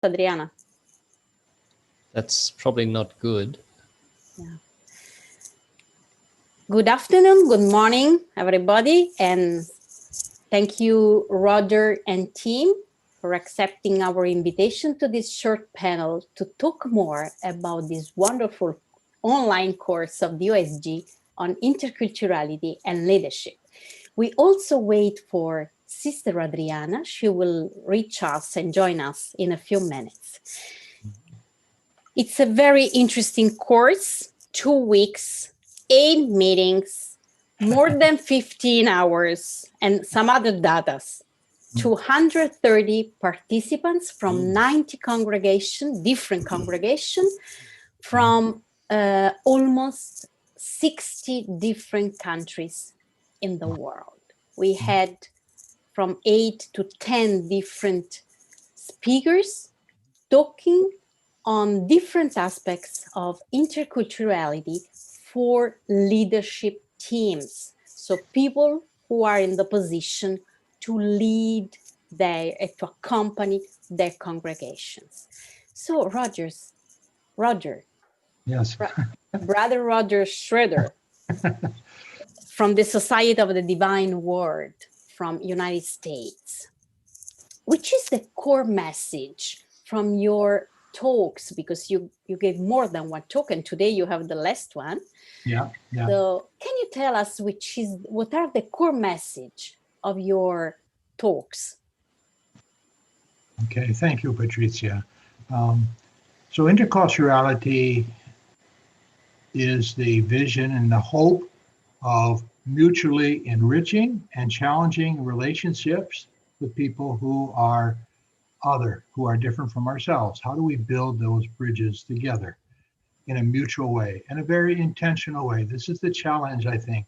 Adriana. That's probably not good. Yeah. Good afternoon, good morning, everybody, and thank you, Roger and team, for accepting our invitation to this short panel to talk more about this wonderful online course of the UISG on interculturality and leadership. We also wait for Sister Adriana. She will reach us and join us in a few minutes. It's a very interesting course, 2 weeks, 8 meetings, more than 15 hours, and some other data. 230 participants from 90 congregations, different congregations, from almost 60 different countries in the world. We had from 8 to 10 different speakers talking on different aspects of interculturality for leadership teams. So people who are in the position to lead to accompany their congregations. So Roger, yes, Brother Roger Schroeder, from the Society of the Divine Word from United States, which is the core message from your talks, because you gave more than one talk, and today you have the last one. Yeah. So can you tell us what are the core message of your talks? Okay, thank you, Patricia. So interculturality is the vision and the hope of mutually enriching and challenging relationships with people who are other, who are different from ourselves. How do we build those bridges together in a mutual way, in a very intentional way? This is the challenge, I think.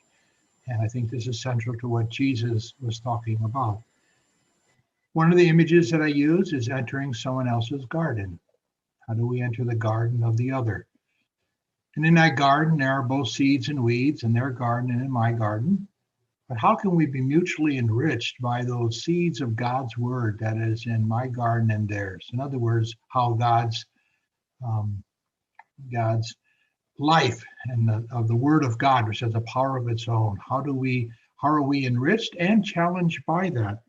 And I think this is central to what Jesus was talking about. One of the images that I use is entering someone else's garden. How do we enter the garden of the other? And in that garden, there are both seeds and weeds, in their garden and in my garden. But how can we be mutually enriched by those seeds of God's word that is in my garden and theirs? In other words, how God's life and of the word of God, which has a power of its own. How are we enriched and challenged by that?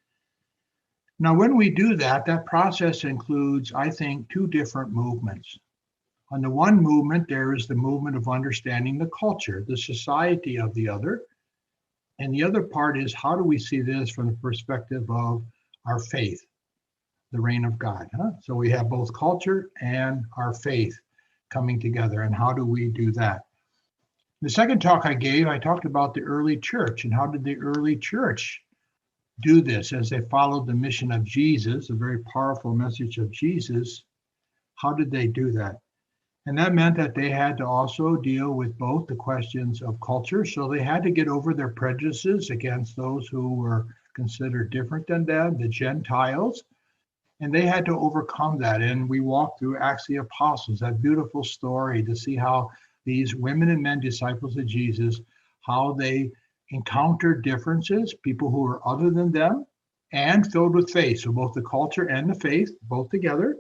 Now, when we do that, that process includes, I think, 2 different movements. On the one movement, there is the movement of understanding the culture, the society of the other. And the other part is, how do we see this from the perspective of our faith, the reign of God? So we have both culture and our faith coming together. And how do we do that? The second talk I gave, I talked about the early church and how did the early church do this as they followed the mission of Jesus, a very powerful message of Jesus. How did they do that? And that meant that they had to also deal with both the questions of culture. So they had to get over their prejudices against those who were considered different than them, the Gentiles. And they had to overcome that. And we walked through Acts of the Apostles, that beautiful story to see how these women and men, disciples of Jesus, how they encountered differences, people who were other than them and filled with faith. So both the culture and the faith, both together.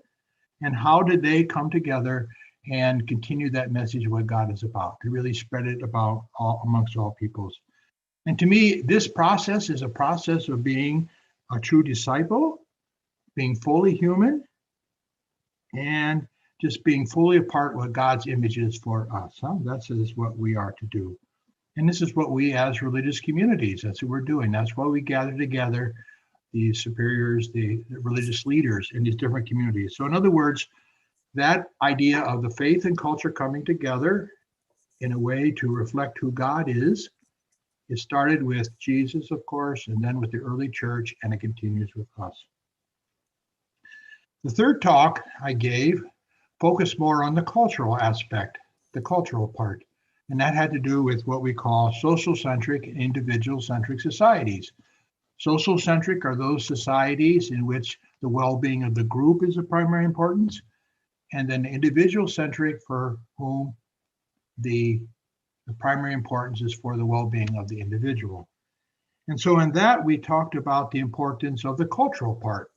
And how did they come together and continue that message of what God is about, to really spread it about amongst all peoples. And to me, this process is a process of being a true disciple, being fully human, and just being fully a part of what God's image is for us. That is what we are to do. And this is what we as religious communities, that's what we're doing. That's why we gather together, the superiors, the religious leaders in these different communities. So in other words, that idea of the faith and culture coming together in a way to reflect who God is, it started with Jesus, of course, and then with the early church, and it continues with us. The third talk I gave focused more on the cultural aspect, the cultural part, and that had to do with what we call social-centric and individual-centric societies. Social-centric are those societies in which the well-being of the group is of primary importance, and then individual-centric for whom the primary importance is for the well-being of the individual. And so in that, we talked about the importance of the cultural part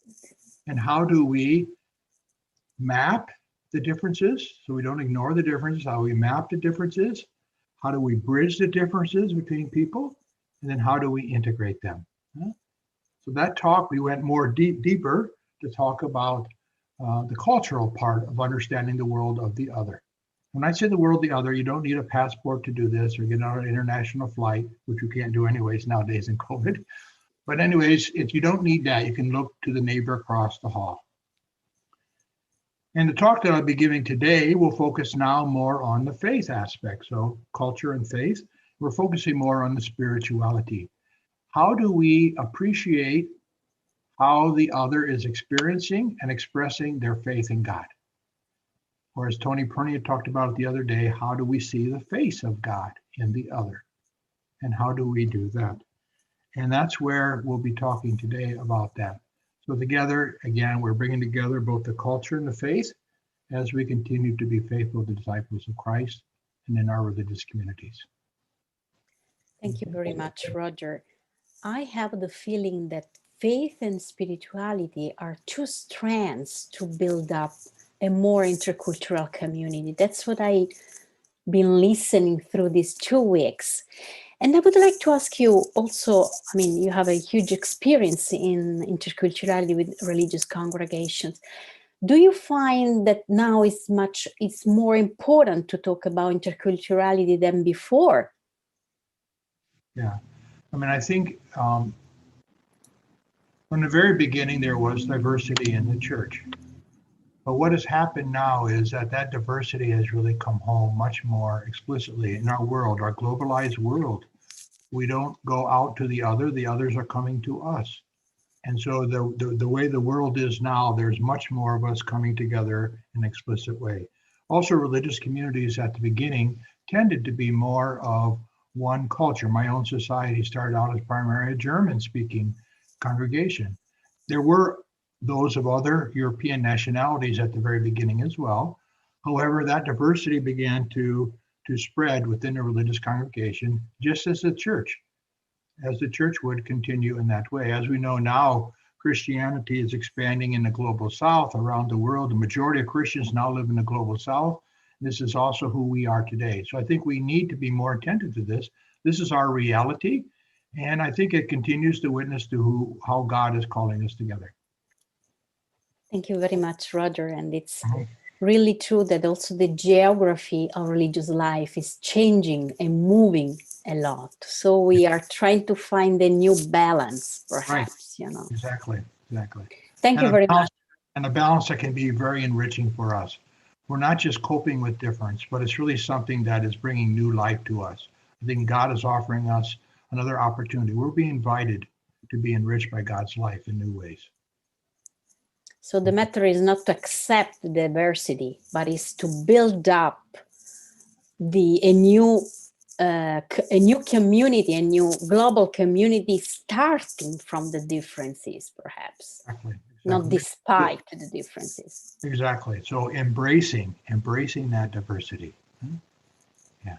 and how do we map the differences so we don't ignore the differences, how we map the differences, how do we bridge the differences between people, and then how do we integrate them. So that talk, we went more deeper to talk about the cultural part of understanding the world of the other. When I say the world of the other, you don't need a passport to do this or get on an international flight, which you can't do anyways nowadays in COVID. But anyways, if you don't need that, you can look to the neighbor across the hall. And the talk that I'll be giving today will focus now more on the faith aspect. So culture and faith, we're focusing more on the spirituality. How do we appreciate how the other is experiencing and expressing their faith in God? Or as Tony Pernia talked about it the other day, how do we see the face of God in the other? And how do we do that? And that's where we'll be talking today about that. So together, again, we're bringing together both the culture and the faith as we continue to be faithful disciples of Christ and in our religious communities. Thank you very much, Roger. I have the feeling that faith and spirituality are two strands to build up a more intercultural community. That's what I've been listening through these 2 weeks. And I would like to ask you also, I mean, you have a huge experience in interculturality with religious congregations. Do you find that now it's more important to talk about interculturality than before? Yeah, I mean, I think from the very beginning, there was diversity in the church. But what has happened now is that diversity has really come home much more explicitly in our world, our globalized world. We don't go out to the others are coming to us. And so the way the world is now, there's much more of us coming together in an explicit way. Also, religious communities at the beginning tended to be more of one culture. My own society started out as primarily a German-speaking congregation. There were those of other European nationalities at the very beginning as well. However, that diversity began to spread within the religious congregation, just as the church would continue in that way. As we know now, Christianity is expanding in the global south around the world. The majority of Christians now live in the global south. This is also who we are today. So I think we need to be more attentive to this. This is our reality. And I think it continues to witness to how God is calling us together. Thank you very much, Roger. And it's really true that also the geography of religious life is changing and moving a lot. So we are trying to find a new balance, perhaps, you know. Exactly. Thank you very much. And a balance that can be very enriching for us. We're not just coping with difference, but it's really something that is bringing new life to us. I think God is offering us another opportunity. We're being invited to be enriched by God's life in new ways. So the matter is not to accept the diversity, but is to build up a new community, a new global community, starting from the differences, perhaps, Exactly. not despite the differences. Exactly. So embracing that diversity. Yeah.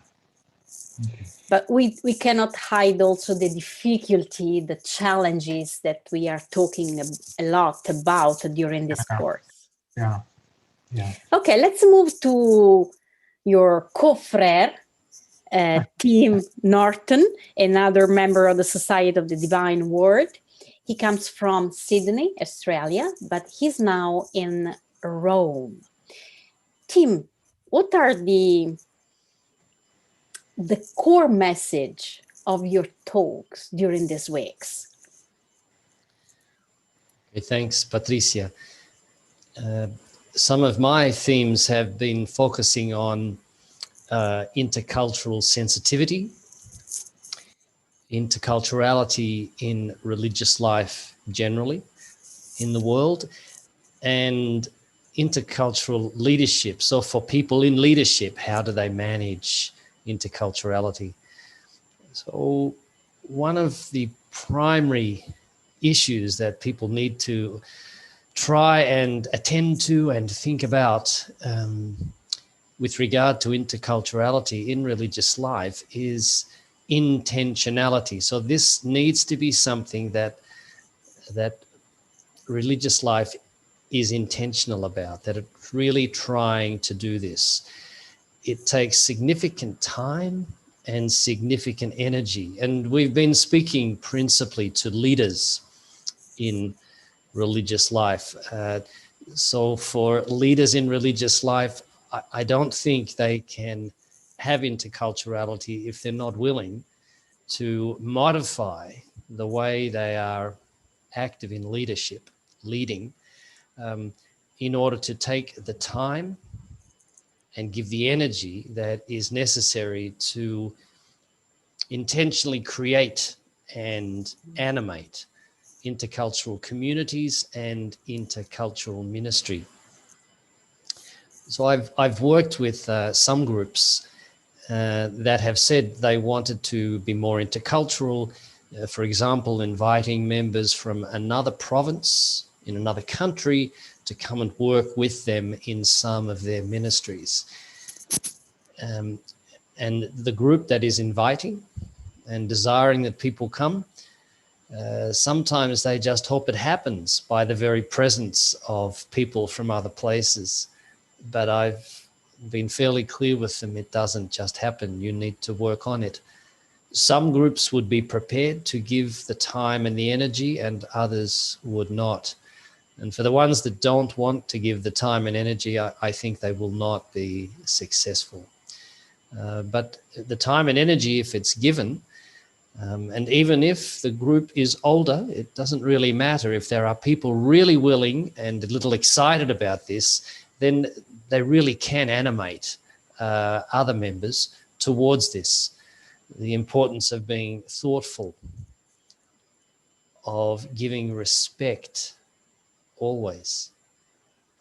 Okay. But we cannot hide also the difficulty, the challenges that we are talking a lot about during this course. Yeah. Okay, let's move to your co-frère, Tim Norton, another member of the Society of the Divine Word. He comes from Sydney, Australia, but he's now in Rome. Tim, what are the core message of your talks during these weeks? Okay, thanks, Patricia. Some of my themes have been focusing on intercultural sensitivity, interculturality in religious life generally in the world, and intercultural leadership. So for people in leadership, how do they manage interculturality? So one of the primary issues that people need to try and attend to and think about with regard to interculturality in religious life is intentionality. So this needs to be something that religious life is intentional about, that it's really trying to do this. It takes significant time and significant energy. And we've been speaking principally to leaders in religious life. So for leaders in religious life, I don't think they can have interculturality if they're not willing to modify the way they are active in leadership, leading, in order to take the time and give the energy that is necessary to intentionally create and animate intercultural communities and intercultural ministry. So I've worked with some groups that have said they wanted to be more intercultural, for example, inviting members from another province in another country to come and work with them in some of their ministries. And the group that is inviting and desiring that people come, sometimes they just hope it happens by the very presence of people from other places. But I've been fairly clear with them, it doesn't just happen. You need to work on it. Some groups would be prepared to give the time and the energy, and others would not. And for the ones that don't want to give the time and energy, I think they will not be successful. But the time and energy, if it's given, and even if the group is older, it doesn't really matter. If there are people really willing and a little excited about this, then they really can animate other members towards this. The importance of being thoughtful, of giving respect always,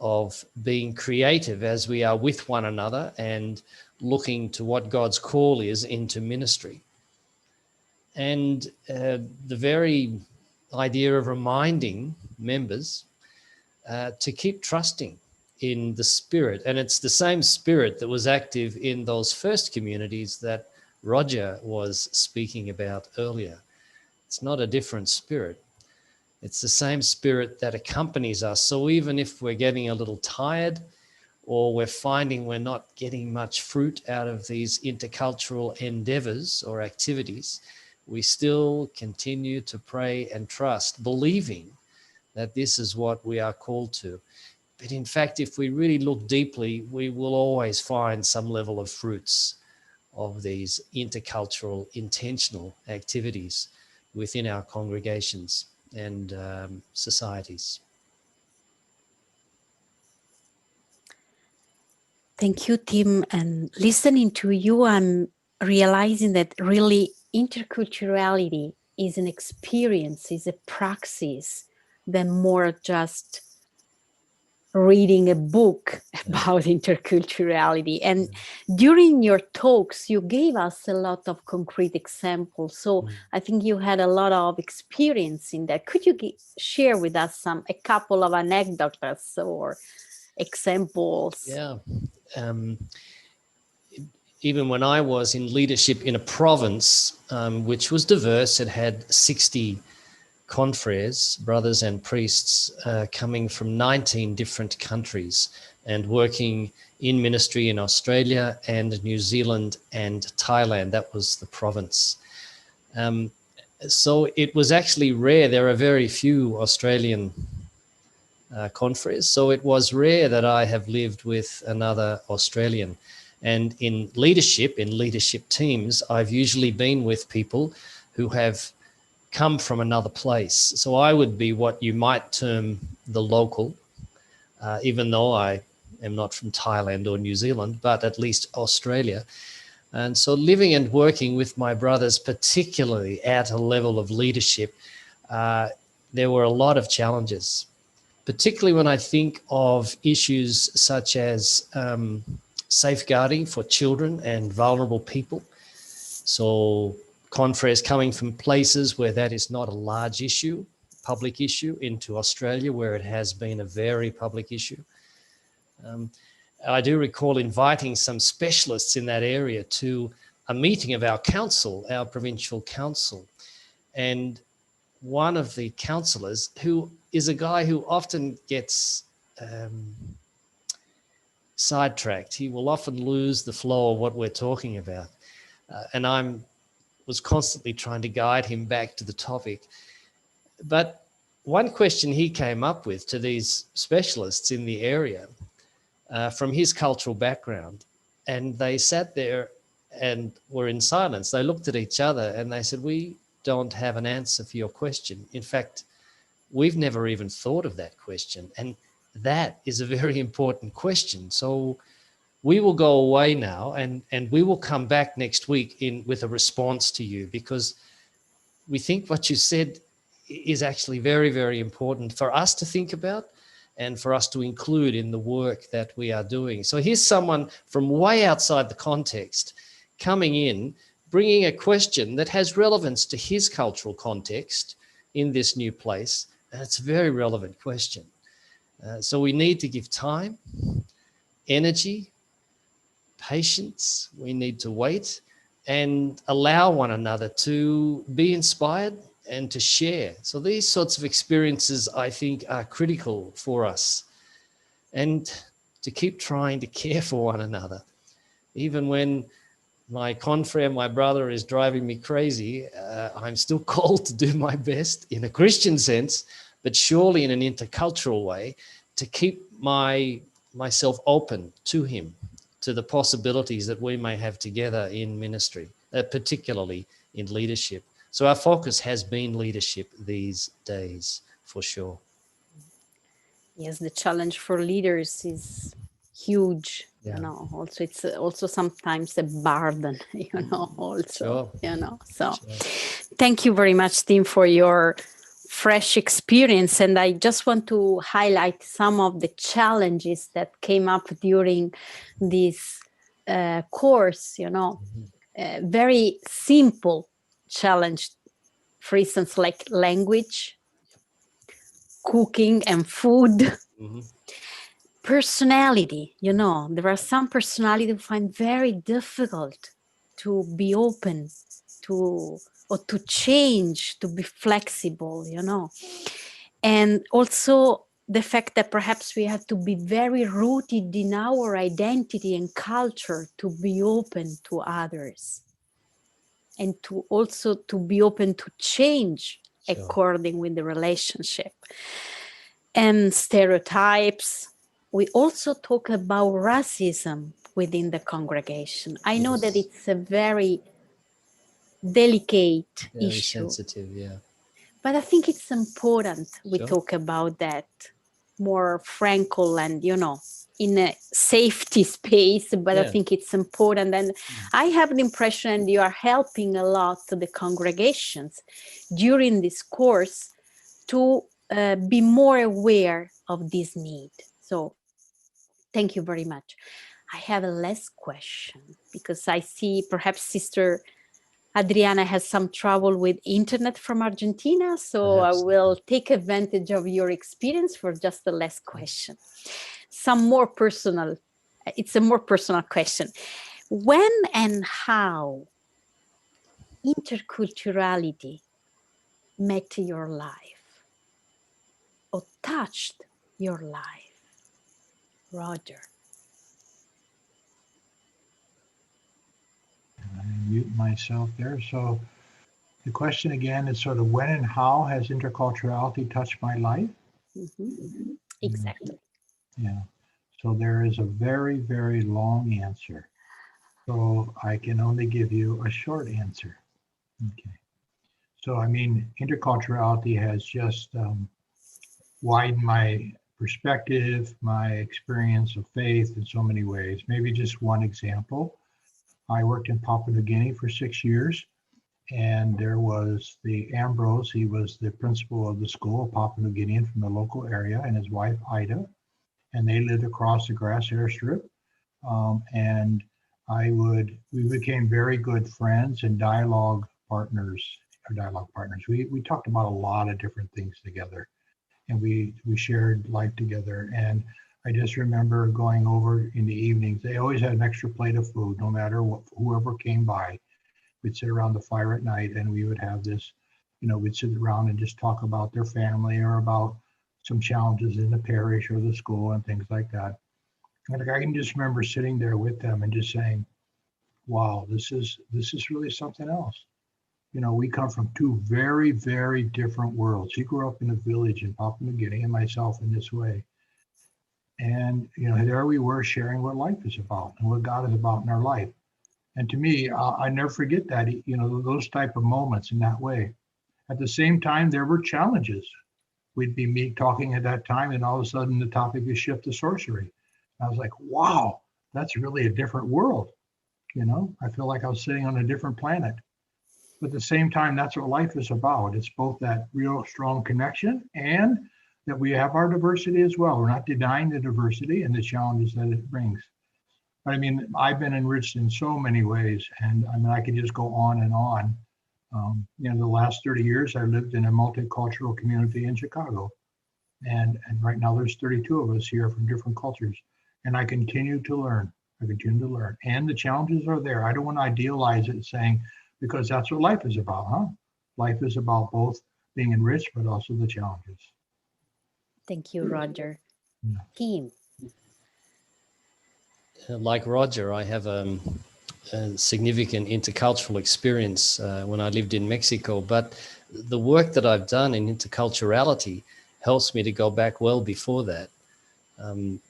of being creative as we are with one another and looking to what God's call is into ministry. And the very idea of reminding members to keep trusting in the Spirit. And it's the same Spirit that was active in those first communities that Roger was speaking about earlier. It's not a different Spirit. It's the same Spirit that accompanies us. So even if we're getting a little tired, or we're finding we're not getting much fruit out of these intercultural endeavors or activities, we still continue to pray and trust, believing that this is what we are called to. But in fact, if we really look deeply, we will always find some level of fruits of these intercultural, intentional activities within our congregations and societies. Thank you, Tim. And listening to you, I'm realizing that really interculturality is an experience, is a praxis, than more just reading a book about interculturality. And during your talks, you gave us a lot of concrete examples. So I think you had a lot of experience in that. Could you share with us a couple of anecdotes or examples? Yeah. Even when I was in leadership in a province, which was diverse, it had 60 confreres, brothers and priests, coming from 19 different countries and working in ministry in Australia and New Zealand and Thailand. That was the province. So it was actually rare. There are very few Australian confreres. So it was rare that I have lived with another Australian. And in leadership teams, I've usually been with people who have come from another place. So I would be what you might term the local, even though I am not from Thailand or New Zealand, but at least Australia. And so living and working with my brothers, particularly at a level of leadership, there were a lot of challenges, particularly when I think of issues such as safeguarding for children and vulnerable people. So confreres coming from places where that is not a large issue, public issue, into Australia where it has been a very public issue. I do recall inviting some specialists in that area to a meeting of our council, our provincial council. And one of the councillors, who is a guy who often gets sidetracked. He will often lose the flow of what we're talking about. And I was constantly trying to guide him back to the topic. But one question he came up with to these specialists in the area from his cultural background, and they sat there and were in silence. They looked at each other and they said, "We don't have an answer for your question. In fact, we've never even thought of that question." And that is a very important question. So we will go away now and we will come back next week with a response to you, because we think what you said is actually very, very important for us to think about and for us to include in the work that we are doing. So here's someone from way outside the context coming in, bringing a question that has relevance to his cultural context in this new place. And it's a very relevant question. So we need to give time, energy, patience. We need to wait and allow one another to be inspired and to share. So these sorts of experiences, I think, are critical for us, and to keep trying to care for one another. Even when my confrere, my brother, is driving me crazy, I'm still called to do my best in a Christian sense, but surely in an intercultural way, to keep myself open to him, to the possibilities that we may have together in ministry, particularly in leadership. So our focus has been leadership these days, for sure. Yes, the challenge for leaders is huge. Yeah. You know, also it's also sometimes a burden, you know, also, Sure. you know. So Sure. thank you very much, Tim, for your fresh experience. And I just want to highlight some of the challenges that came up during this course, you know. Very simple challenge, for instance, like language, cooking and food. Mm-hmm. Personality, you know, there are some personality who find very difficult to be open to, or to change, to be flexible, you know. And also the fact that perhaps we have to be very rooted in our identity and culture to be open to others, and to also to be open to change according with the relationship. And stereotypes. We also talk about racism within the congregation. I know that it's a very delicate Very issue, sensitive, yeah. but I think it's important we talk about that more frankly and, you know, in a safety space, but I think it's important. And I have the impression you are helping a lot to the congregations during this course to be more aware of this need. So thank you very much. I have a last question, because I see perhaps Sister Adriana has some trouble with internet from Argentina. So perhaps. I will take advantage of your experience for just the last question. Some more personal, it's a more personal question. When and how interculturality met your life or touched your life? Roger. I mute myself there. So the question again is sort of when and how has interculturality touched my life? Mm-hmm. Exactly. Yeah. So there is a very, very long answer. So I can only give you a short answer. Okay. So, I mean, interculturality has just widened my perspective, my experience of faith in so many ways. Maybe just one example. I worked in Papua New Guinea for 6 years, and there was the Ambrose. He was the principal of the school, a Papua New Guinean from the local area, and his wife, Ida, and they lived across the grass airstrip. And we became very good friends and dialogue partners. We talked about a lot of different things together, and we shared life together. And I just remember going over in the evenings. They always had an extra plate of food, no matter whoever came by. We'd sit around the fire at night, and we would have this, we'd sit around and just talk about their family or about some challenges in the parish or the school and things like that. And I can just remember sitting there with them and just saying, wow, this is really something else. You know, we come from two very, very different worlds. He grew up in a village in Papua New Guinea and myself in this way. And, you know, there we were sharing what life is about and what God is about in our life. And to me, I never forget that, you know, those type of moments in that way. At the same time, there were challenges. We'd be talking at that time, and all of a sudden the topic is shift to sorcery. I was like, wow, that's really a different world. You know, I feel like I was sitting on a different planet. But at the same time, that's what life is about. It's both that real strong connection and that we have our diversity as well. We're not denying the diversity and the challenges that it brings. But I mean, I've been enriched in so many ways, and I mean, I could just go on and on. You know, the last 30 years, I lived in a multicultural community in Chicago. And right now there's 32 of us here from different cultures. And I continue to learn. I continue to learn. And the challenges are there. I don't want to idealize it saying, because that's what life is about, huh? Life is about both being enriched, but also the challenges. Thank you, Roger. Yeah. Team. Like Roger, I have a significant intercultural experience when I lived in Mexico, but the work that I've done in interculturality helps me to go back well before that. And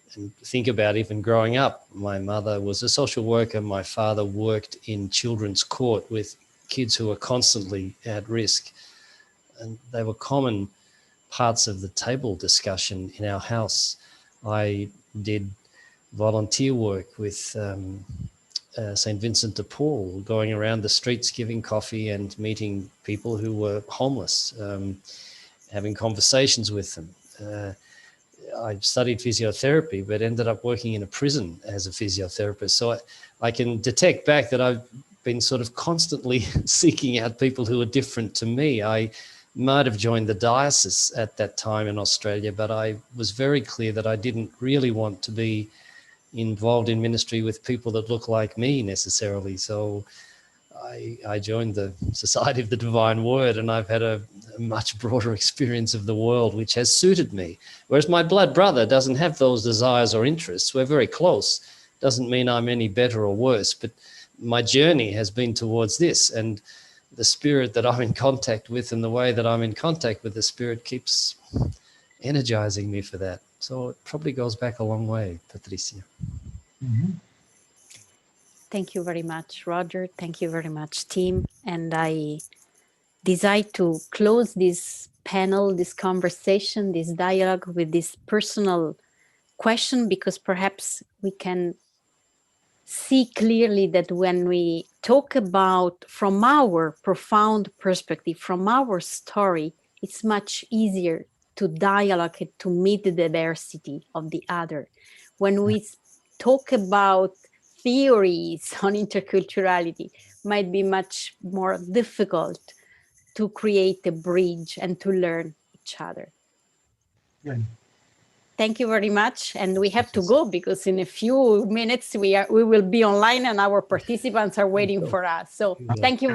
think about even growing up. My mother was a social worker. My father worked in children's court with kids who were constantly at risk. And they were common parts of the table discussion in our house. I did volunteer work with St. Vincent de Paul, going around the streets giving coffee and meeting people who were homeless, having conversations with them. I studied physiotherapy, but ended up working in a prison as a physiotherapist. So I can detect back that I've been sort of constantly seeking out people who are different to me. I might have joined the diocese at that time in Australia, but I was very clear that I didn't really want to be involved in ministry with people that look like me necessarily. So I joined the Society of the Divine Word, and I've had a much broader experience of the world, which has suited me. Whereas my blood brother doesn't have those desires or interests. We're very close. Doesn't mean I'm any better or worse, but my journey has been towards this. And the spirit that I'm in contact with and the way that I'm in contact with the spirit keeps energizing me for that. So it probably goes back a long way, Patricia. Mm-hmm. Thank you very much, Roger. Thank you very much, team. And I decide to close this panel, this conversation, this dialogue with this personal question, because perhaps we can see clearly that when we talk about from our profound perspective, from our story, it's much easier to dialogue and to meet the diversity of the other. When we talk about theories on interculturality, might be much more difficult to create a bridge and to learn each other. Good. Thank you very much. And we have to go because in a few minutes we will be online and our participants are waiting for us. So thank you.